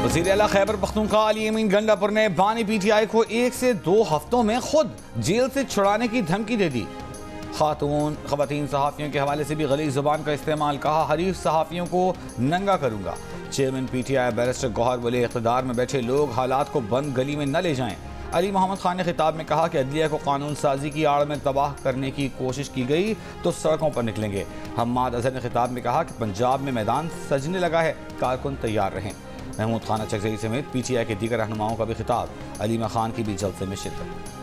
वज़ीर आला खैबर पख्तूनख्वा अली अमीन गंडापुर ने बानी PTI को 1 से 2 हफ्तों में खुद जेल से छुड़ाने की धमकी दे दी। खवातीन सहाफ़ियों के हवाले से भी गलीज़ ज़ुबान का इस्तेमाल, कहा हरीफ सहाफ़ियों को नंगा करूँगा। चेयरमैन PTI बैरिस्टर गौहर बोले इक़्तिदार में बैठे लोग हालात को बंद गली में न ले जाएं। अली मोहम्मद खान ने खिताब में कहा कि अदलिया को कानून साजी की आड़ में तबाह करने की कोशिश की गई तो सड़कों पर निकलेंगे। हम्माद अजहर ने खिताब में कहा कि पंजाब में मैदान सजने लगा है, कारकुन तैयार रहें। महमूद खान चकजई समेत PTI के दीगर रहनुमाओं का भी खिताब। अलीमा खान की भी जलसे में शिरकत।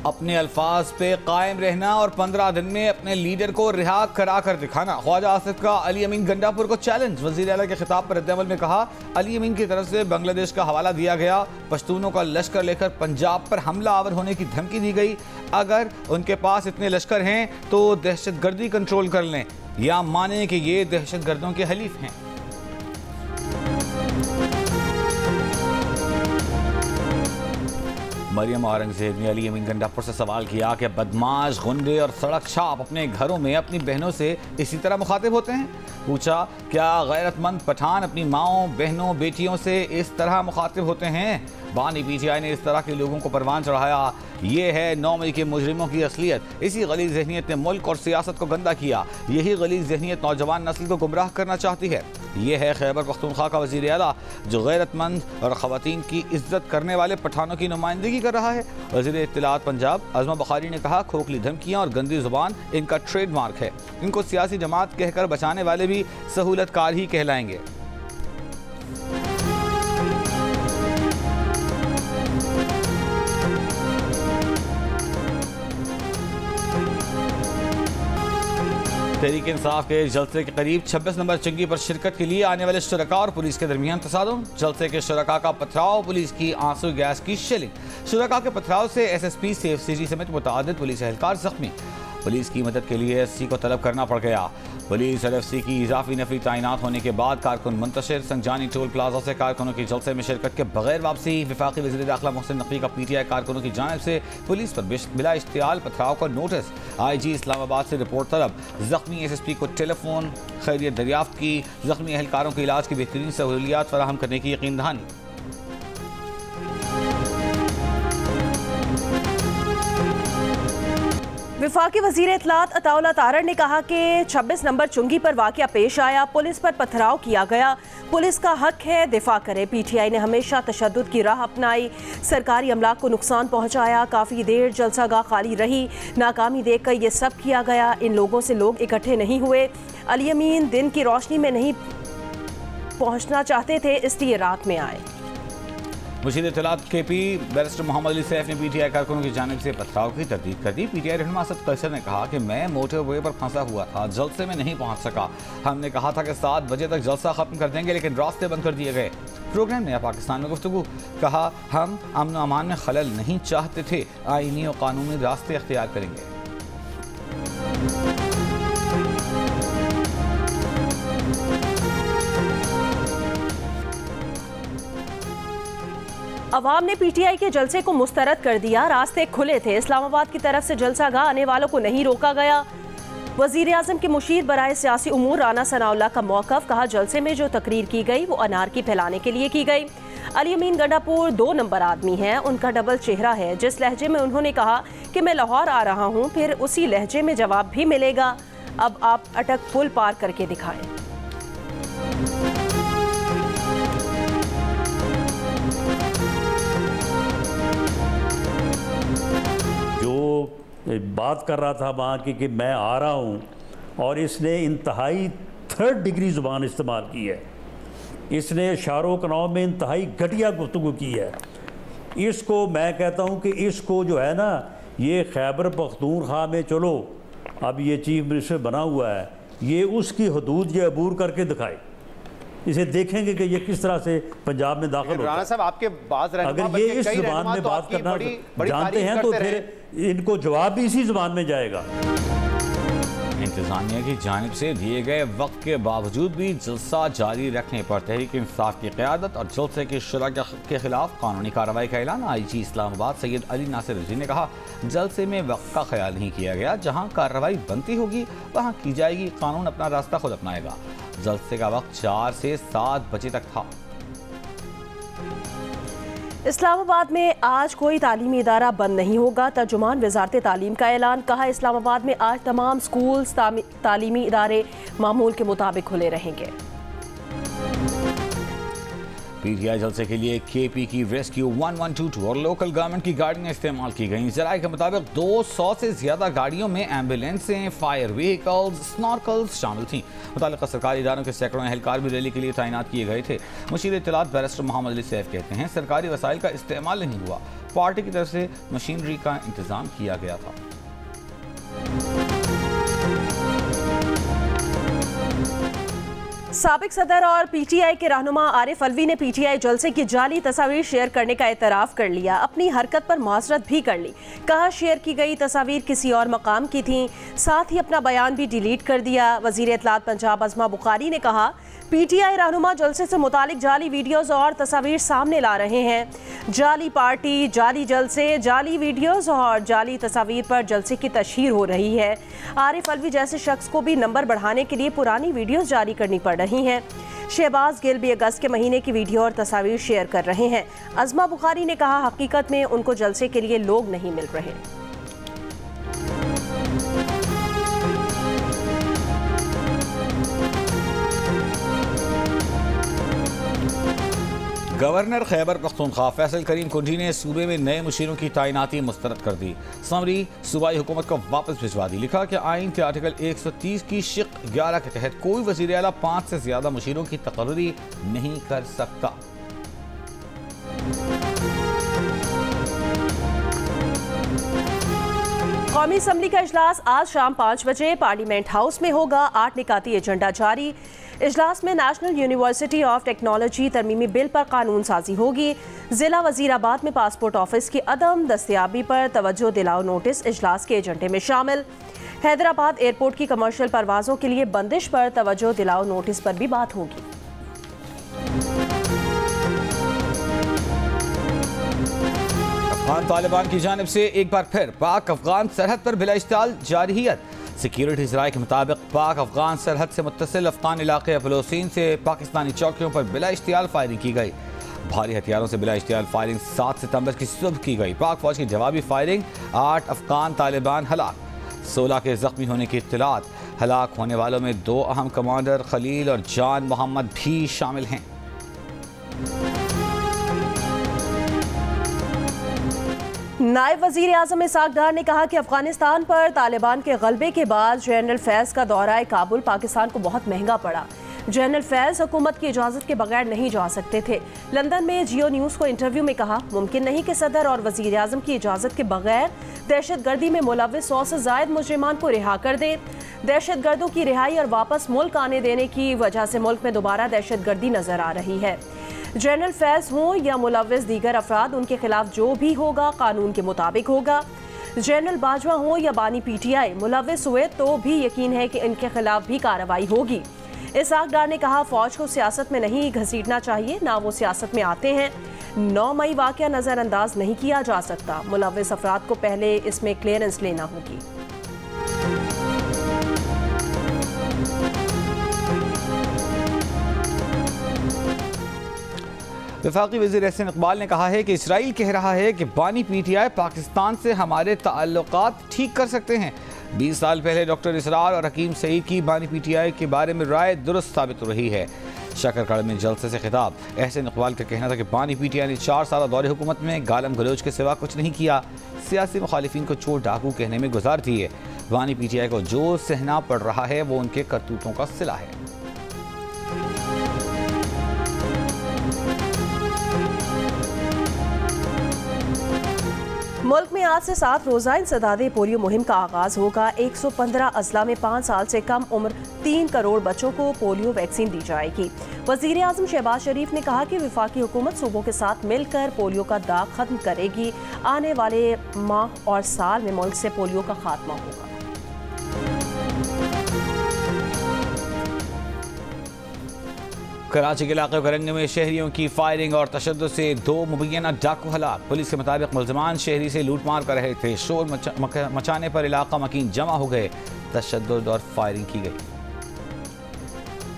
अपने अल्फाज पे कायम रहना और 15 दिन में अपने लीडर को रिहा करा कर दिखाना। ख्वाजा आसिफ का अली अमीन गंडापुर को चैलेंज। वज़ीर आला के खिताब पर रद्द-ए-अमल में कहा अली अमीन की तरफ से बांग्लादेश का हवाला दिया गया। पश्तूनों का लश्कर लेकर पंजाब पर हमला आवर होने की धमकी दी गई। अगर उनके पास इतने लश्कर हैं तो दहशतगर्दी कंट्रोल कर लें या माने कि ये दहशतगर्दों के हलीफ हैं। मरियम औरंगजेब ने अली अमीन गंडापुर से सवाल किया कि बदमाश, गुंडे और सड़क छाप अपने घरों में अपनी बहनों से इसी तरह मुखातिब होते हैं। पूछा क्या गैरतमंद पठान अपनी माओं, बहनों, बेटियों से इस तरह मुखातिब होते हैं? बानी PTI ने इस तरह के लोगों को परवान चढ़ाया। ये है 9 मई के मुजरिमों की असलियत। इसी गलीज़ ज़हनियत ने मुल्क और सियासत को गंदा किया। यही गलीज़ ज़हनियत नौजवान नस्ल को गुमराह करना चाहती है। ये है खैबर पख्तूनख्वा का वज़ीर आला जो गैरतमंद और ख़वातीन की इज्जत करने वाले पठानों की नुमाइंदगी कर रहा है। वज़ीर इत्तलात पंजाब अज़मा बुखारी ने कहा खोखली धमकियाँ और गंदी ज़ुबान इनका ट्रेडमार्क है। इनको सियासी जमात कहकर बचाने वाले भी सहूलतकार ही कहलाएंगे। तहरीक इंसाफ के जलसे के करीब 26 नंबर चंगी पर शिरकत के लिए आने वाले शुरका और पुलिस के दरमियान तसादुम। जलसे के शुरका का पथराव, पुलिस की आंसू गैस की शेलिंग। शुरका के पथराव से SSP सेफ सिटी समेत मुतअद्दिद पुलिस एहलकार जख्मी। पुलिस की मदद के लिए SC को तलब करना पड़ गया। पुलिस और FC की इजाफी नफरी तैनात होने के बाद कारकुन मुंतशिर। संजानी टोल प्लाजा से कारकुनों की जलसे में शिरकत के बगैर वापसी। वफाकी वज़ीर दाखिला मोहसिन नकवी का PTI कारकुनों की जानिब से पुलिस पर बिला इश्तियाल पथराव का नोटिस। IG इस्लामाबाद से रिपोर्ट तलब। जख्मी SSP को टेलीफोन खैरियत दरियाफ्त की। जख्मी एहलकारों के इलाज की बेहतरीन सहूलियात फराहम करने की यकीन दहानी। वफाकी वज़ीर इत्तलात अताउल्लाह तारड़ ने कहा कि 26 नंबर चुंगी पर वाक़या पेश आया, पुलिस पर पथराव किया गया। पुलिस का हक है दिफा करे। PTI ने हमेशा तशद्दुद की राह अपनाई, सरकारी अमलाक को नुकसान पहुँचाया। काफ़ी देर जलसागाह खाली रही, नाकामी देख कर ये सब किया गया। इन लोगों से लोग इकट्ठे नहीं हुए। अली अमीन दिन की रोशनी में नहीं पहुँचना चाहते थे, इसलिए रात में आए। मुशीर इत्तलात KP बैरिस्टर मोहम्मद अली सैफ ने PTI कारकुनों की जानिब से पथराव की तरदीद कर दी। PTI रहनुमा असद कैसर ने कहा कि मैं मोटरवे पर फंसा हुआ था, जलसे में नहीं पहुंच सका। हमने कहा था कि 7 बजे तक जलसा खत्म कर देंगे, लेकिन रास्ते बंद कर दिए गए। प्रोग्राम नया पाकिस्तान में गुफ्तगू। कहा हम अमन व अमान में खलल नहीं चाहते थे, आईनी और कानूनी रास्ते अख्तियार करेंगे। अवाम ने PTI के जलसे को मुस्तरद कर दिया। रास्ते खुले थे। इस्लामाबाद की तरफ से जलसागाह आने वालों को नहीं रोका गया। वज़ीर आज़म के मुशीर बराए सियासी उमूर राना सनाउल्लाह का मौक़िफ़। कहा जलसे में जो तकरीर की गई वो अनारकी फैलाने के लिए की गई। अली अमीन गंडापुर 2 नंबर आदमी हैं, उनका डबल चेहरा है। जिस लहजे में उन्होंने कहा कि मैं लाहौर आ रहा हूँ, फिर उसी लहजे में जवाब भी मिलेगा। अब आप अटक पुल पार करके दिखाएं। बात कर रहा था वहाँ की कि मैं आ रहा हूँ, और इसने इंतहाई 3rd डिग्री ज़ुबान इस्तेमाल की है। इसने इशारों कनाव में इंतहाई घटिया गुफ्तगू की है। इसको मैं कहता हूँ कि इसको जो है ना, ये खैबर पख्तूनख्वा में चलो अब ये चीफ मिनिस्टर बना हुआ है, ये उसकी हदूद ये अबूर करके दिखाए। इसे देखेंगे कि ये किस तरह से पंजाब में दाखिल होता है। साहब आपके अगर ये इस ज़ुबान में बात करना जानते हैं तो फिर इनको जवाब भी इसी ज़ुबान में जाएगा। इंतजामिया की जानिब से दिए गए वक्त के बावजूद भी जलसा जारी रखने पर तहरीक इंसाफ की क़यादत और जलसे के शुरा के खिलाफ कानूनी कार्रवाई का ऐलान। IG इस्लामाबाद सैयद अली नासिर रज़ी ने कहा, जलसे में वक्त का ख्याल नहीं किया गया, जहाँ कार्रवाई बनती होगी वहाँ की जाएगी, कानून अपना रास्ता खुद अपनाएगा। जलसे का वक्त 4 से 7 बजे तक था। इस्लामाबाद में आज कोई तालीमी इदारा बंद नहीं होगा, तर्जुमान वजारत तालीम का ऐलान। कहा, इस्लामाबाद में आज तमाम स्कूल तालीमी इदारे मामूल के मुताबिक खुले रहेंगे। PTI जलसे के लिए KP की रेस्क्यू 112 और लोकल गवर्नमेंट की गाड़ियां इस्तेमाल की गईं। ज़राए के मुताबिक 200 से ज्यादा गाड़ियों में एम्बुलेंसें, फायर व्हीकल्स, स्नॉर्कल्स शामिल थीं। मुताल्लिका सरकारी इदारों के सैकड़ों एहलकार भी रैली के लिए तैनात किए गए थे। मुशीर इत्तलात बैरिस्टर मोहम्मद अली सैफ कहते हैं, सरकारी वसाइल का इस्तेमाल नहीं हुआ, पार्टी की तरफ से मशीनरी का इंतजाम किया गया था। साबिक सदर और PTI के रहनुमा आरिफ अलवी ने PTI जलसे की जाली तस्वीर शेयर करने का एतराफ़ कर लिया, अपनी हरकत पर माजरत भी कर ली। कहा, शेयर की गई तस्वीर किसी और मकाम की थी, साथ ही अपना बयान भी डिलीट कर दिया। वज़ीर इत्तलात पंजाब अज़मा बुखारी ने कहा, PTI रहनुमा जलसे से मुतालिक जाली वीडियोज़ और तस्वीर सामने ला रहे हैं। जाली पार्टी, जाली जलसे, जाली वीडियोज़ और जाली तस्वीर पर जलसे की तशहीर हो रही है। आरिफ अलवी जैसे शख्स को भी नंबर बढ़ाने के लिए पुरानी वीडियोज़ जारी करनी पड़ रही हैं। शहबाज गिल भी अगस्त के महीने की वीडियो और तस्वीर शेयर कर रहे हैं। अज़मा बुखारी ने कहा, हकीकत में उनको जलसे के लिए लोग नहीं मिल रहे। गवर्नर खैबर पख्तूनख्वा फैसल करीम कुंडी ने सूबे में नए मुशीरों की तैनाती मुस्तरद कर दी। समरी सूबाई हुकूमत को वापस भिजवा दी। लिखा कि आइन के आर्टिकल 130 की शिक 11 के तहत कोई वज़ीर आला 5 से ज्यादा मुशीरों की तकर्री नहीं कर सकता। कौमी असम्बली का इजलास आज शाम 5 बजे पार्लियामेंट हाउस में होगा। 8 निकाती एजेंडा जारी। इजलास में नेशनल यूनिवर्सिटी ऑफ टेक्नोलॉजी तरमीमी बिल पर कानून साजी होगी। जिला वजीराबाद में पासपोर्ट ऑफिस की अदम दस्तयाबी पर तवज्जो दिलाओ नोटिस इजलास के एजेंडे में शामिल। हैदराबाद एयरपोर्ट की कमर्शियल परवाजों के लिए बंदिश पर तवज्जो दिलाओ नोटिस पर भी बात होगी। अफगान तालिबान की जानिब से एक बार फिर पाक अफगान सरहद पर बिला इश्तियाल जारहियत। सिक्योरिटी ज़राए के मुताबिक पाक अफगान सरहद से मुत्तसिल अफगान इलाके बलोचिस्तान से पाकिस्तानी चौकियों पर बिला इश्तियाल फायरिंग की गई। भारी हथियारों से बिला इश्तियाल फायरिंग 7 सितंबर की सुबह की गई। पाक फौज की जवाबी फायरिंग 8 अफगान तालिबान हलाक, 16 के जख्मी होने की इत्तलात। हलाक होने वालों में 2 अहम कमांडर खलील और जान मोहम्मद भी शामिल हैं। नायब वजीर आजम इसाक डार ने कहा कि अफगानिस्तान पर तालिबान के गलबे के बाद जनरल फैज़ का दौरा काबुल पाकिस्तान को बहुत महंगा पड़ा। जनरल फैज़ हुकूमत की इजाज़त के बगैर नहीं जा सकते थे। लंदन में जियो न्यूज़ को इंटरव्यू में कहा, मुमकिन नहीं कि सदर और वजीर आजम की इजाज़त के बगैर दहशत गर्दी में मुलव्विस 100 से ज़ायद मुजरिमान को रिहा कर दे। दहशत गर्दों की रिहाई और वापस मुल्क आने देने की वजह से मुल्क में दोबारा दहशत गर्दी नजर आ रही है। जनरल फैज़ हों या मुलव्विस दीगर अफराद, उनके खिलाफ जो भी होगा कानून के मुताबिक होगा। जनरल बाजवा हों या बानी PTI मुलव्विस हुए तो भी यकीन है कि इनके खिलाफ भी कार्रवाई होगी। इसाक डार ने कहा, फौज को सियासत में नहीं घसीटना चाहिए, ना वो सियासत में आते हैं। 9 मई वाक़या नज़रअंदाज नहीं किया जा सकता। मुलव्विस अफराद को पहले इसमें क्लियरेंस लेना होगी। वफाकी वज़ीर एहसन इकबाल ने कहा है कि इसराइल कह रहा है कि बानी PTI पाकिस्तान से हमारे ताल्लुकात ठीक कर सकते हैं। 20 साल पहले डॉक्टर इसरार और हकीम सईद की बानी PTI के बारे में राय दुरुस्त साबित हो रही है। शकरकड़ में जलसे से खिताब एहसन इकबाल का कहना था कि बानी PTI ने 4 साल दौरे हुकूमत में गालम गलोच के सिवा कुछ नहीं किया। सियासी मुखालिफिन को चोर डाकू कहने में गुजार दिए। बानी PTI को जो सहना पड़ रहा है वो उनके करतूतों का सिला है। मुल्क में आज से 7 रोज़ा इंसदादे पोलियो मुहिम का आगाज़ होगा। 115 अजला में 5 साल से कम उम्र 3 करोड़ बच्चों को पोलियो वैक्सीन दी जाएगी। वज़ीर आज़म शहबाज शरीफ ने कहा कि वफाकी हुकूमत सूबों के साथ मिलकर पोलियो का दाग खत्म करेगी। आने वाले माह और साल में मुल्क से पोलियो का खात्मा होगा। कराची के इलाके करंग में शहरियों की फायरिंग और तशद्दुद से 2 मुबैना डाकू हलाक। पुलिस के मुताबिक मुलजमान शहरी से लूट मार कर रहे थे। शोर मचाने पर इलाका मकीन जमा हो गए। तशद्दुद और फायरिंग की गई।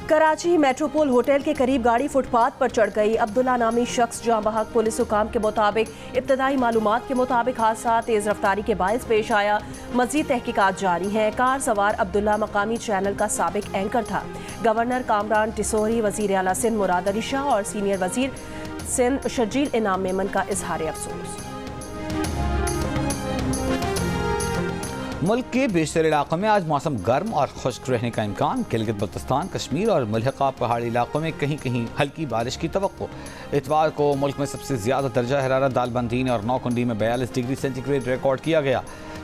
कराची मेट्रोपोल होटल के करीब गाड़ी फुटपाथ पर चढ़ गई। अब्दुल्ला नामी शख्स जाँ बहक। पुलिस हुकाम के मुताबिक इब्तदाई मालूमात के मुताबिक हादसा तेज रफ्तारी के बायस पेश आया। मजीद तहकीकात जारी है। कार सवार अब्दुल्ला मकामी चैनल का साबिक एंकर था। गवर्नर कामरान टिसोरी, वजीर आला सिंध मुराद अली शाह और सीनियर वजीर सिंध शर्जील इनाम मेमन का इजहार अफसोस। मुल्क के बेशतर इलाकों में आज मौसम गर्म और खुश्क रहने का इम्कान। गिलगित बल्तिस्तान, कश्मीर और मुल्हिका पहाड़ी इलाकों में कहीं कहीं हल्की बारिश की तवक्को। इतवार को मुल्क में सबसे ज्यादा दर्जा हरारत दालबंदीन और नौकुंडी में 42 डिग्री सेंटीग्रेड रिकॉर्ड किया गया।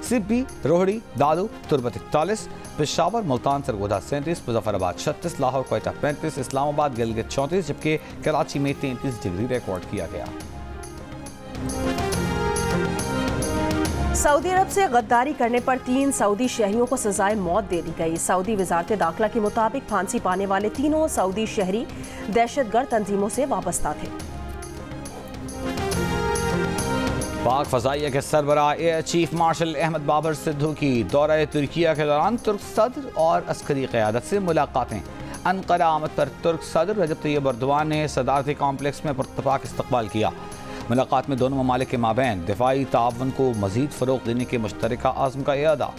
सिब्बी, रोहड़ी, दादू, तुरबत 41, पेशावर, मुल्तान, सरगोधा 37, मुजफ्फराबाद 36, लाहौर, क्वेटा 35, इस्लामाबाद, गिलगित 34 जबकि कराची में 33 डिग्री रिकॉर्ड किया गया। सऊदी अरब से गद्दारी करने पर 3 सऊदी शहरियों को सजाए मौत दे दी गई। सऊदी वजारत दाखिला के मुताबिक फांसी पाने वाले तीनों सऊदी शहरी दहशतगर्द तंजीमों से वाबस्ता थे। पाक फजाइया के सरबराह air chief marshal Ahmad Babar Sidhu की दौरा तुर्किया के दौरान तुर्क सदर और अस्करी क़यादत से मुलाकातें। अनकरा आमद पर तुर्क सदर रजब तैयब एर्दोगान ने सदारती कॉम्प्लेक्स में पुरतफाक इस्तकबाल किया। मुलाकात में दोनों ममालिक के माबैन दिफाई तावन को मजीद फ़रोग़ देने के मुश्तरका आज़म का इरादा।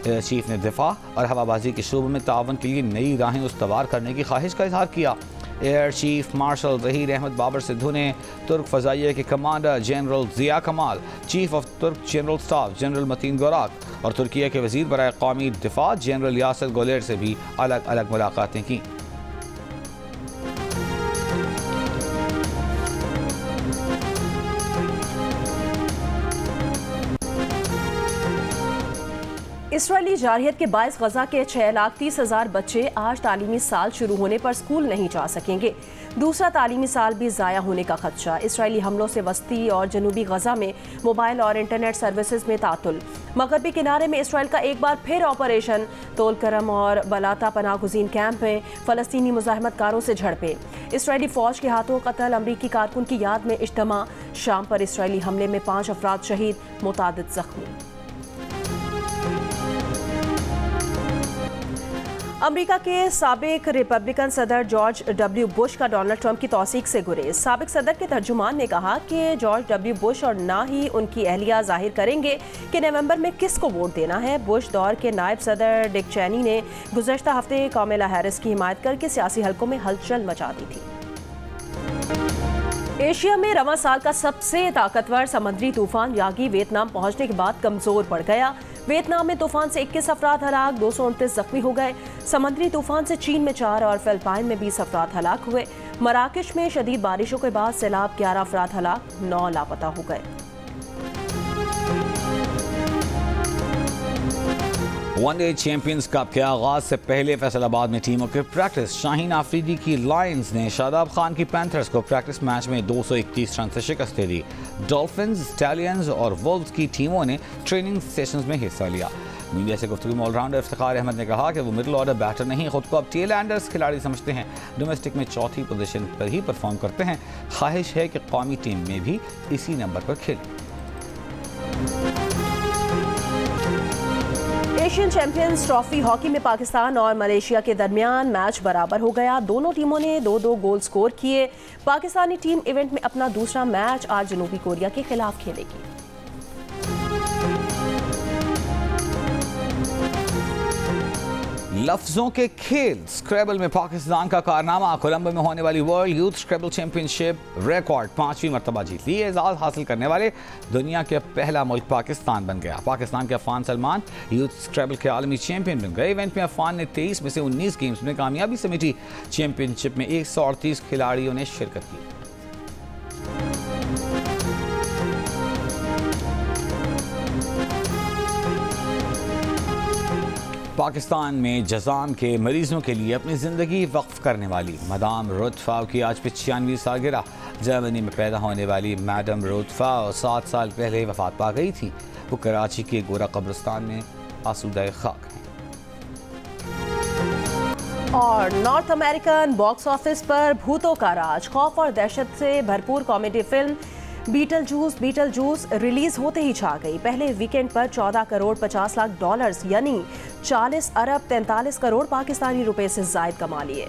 एयर चीफ ने दिफा और हवाबाजी के शोबे में तावन के लिए नई राहें उस्तवार करने की ख्वाहिश का इजहार किया। Air chief Marshal Zaheer Ahmed Babar Sidhu ने तुर्क फ़जाइया के commander general Zia Kamal, chief of Turk general staff general Metin Gurak और तुर्किया के वज़ीर बराए कौमी दिफा जनरल यासर गोलेर से भी अलग अलग मुलाकातें की। इसराइली जारहियत के बायस गजा के 6,30,000 बच्चे आज तालीमी साल शुरू होने पर स्कूल नहीं जा सकेंगे। दूसरा तालीमी साल भी ज़ाया होने का खदशा। इसराइली हमलों से वस्ती और जनूबी गजा में मोबाइल और इंटरनेट सर्विसेज में तातुल। मगरबी किनारे में इसराइल का एक बार फिर ऑपरेशन। तोलकरम और बलाता पनाह गुज़ीन कैंप में फ़लस्तीनी मुज़ाहमतकारों से झड़पें। इसराइली फ़ौज के हाथों कत्ल, अमरीकी कारकुन की याद में इज्तिमा। शाम पर इसराइली हमले में 5 अफराद शहीद, मुतादिद ज़ख्मी। अमेरिका के साबिक रिपब्लिकन सदर जॉर्ज डब्ल्यू बुश का डोनाल्ड ट्रंप की तौसीक से गुरेज। साबिक सदर के तर्जुमान ने कहा कि जॉर्ज डब्ल्यू बुश और ना ही उनकी अहलिया जाहिर करेंगे कि नवंबर में किसको वोट देना है। बुश दौर के नायब सदर डिक चैनी ने गुज़श्ता हफ्ते कामिला हैरिस की हिमायत करके सियासी हलकों में हलचल मचा दी थी। एशिया में रवां साल का सबसे ताकतवर समुद्री तूफान यागी वियतनाम पहुंचने के बाद कमजोर पड़ गया। वियतनाम में तूफान से 21 अफराद हलाक, 229 जख्मी हो गए। समुद्री तूफान से चीन में 4 और फिलिपाइन में 20 अफराद हलाक हुए। मराकश में शदीद बारिशों के बाद सैलाब, 11 अफराद हलाक, 9 लापता हो गए। वनडे चैंपियंस कप के आगाज से पहले फैसलाबाद में टीमों की प्रैक्टिस। शाहीन आफरीदी की लायंस ने शादाब खान की पैंथर्स को प्रैक्टिस मैच में 231 रन से शिकस्त दे दी। डॉल्फिन्स, स्टैलियंस और वुल्व्स की टीमों ने ट्रेनिंग सेशंस में हिस्सा लिया। मीडिया से गुफ्तगू में ऑलराउंडर इफ्तिखार अहमद ने कहा कि वो मिडिल ऑर्डर बैटर नहीं, खुद को अब टेल एंडर्स खिलाड़ी समझते हैं। डोमेस्टिक में चौथी पोजीशन पर ही परफॉर्म करते हैं। ख्वाहिश है कि कौमी टीम में भी इसी नंबर पर खेलें। एशियन चैंपियंस ट्रॉफी हॉकी में पाकिस्तान और मलेशिया के दरमियान मैच बराबर हो गया। दोनों टीमों ने 2-2 गोल स्कोर किए। पाकिस्तानी टीम इवेंट में अपना दूसरा मैच आज जनूबी कोरिया के खिलाफ खेलेगी। लफ्जों के खेल स्क्रैबल में पाकिस्तान का कारनामा। कोलंबो में होने वाली वर्ल्ड यूथ स्क्रैबल चैंपियनशिप रिकॉर्ड 5वीं मरतबा जीत ली। एजाज हासिल करने वाले दुनिया के पहला मुल्क पाकिस्तान बन गया। पाकिस्तान के अफान सलमान यूथ स्क्रैबल के आलमी चैंपियन बन गए। इवेंट में अफान ने 23 में से 19 गेम्स में कामयाबी समेटी। चैंपियनशिप में 138 खिलाड़ियों ने शिरकत की। पाकिस्तान में जज़ाम के मरीजों के लिए अपनी ज़िंदगी वक्फ करने वाली मदाम रुथ फाव की आज 95वीं सालगिरह। जर्मनी में पैदा होने वाली मैडम रुथ फाव 7 साल पहले वफात पा गई थी। वो कराची के गोरा कब्रिस्तान में आसूदा खाक हैं। और नॉर्थ अमेरिकन बॉक्स ऑफिस पर भूतों का राज, खौफ और दहशत से भरपूर comedy film Beetlejuice release होते ही छा गई। पहले वीकेंड पर 14 करोड़ 50 लाख डॉलर्स यानी 40 अरब 43 करोड़ पाकिस्तानी रुपए से ज्यादा कमा लिए।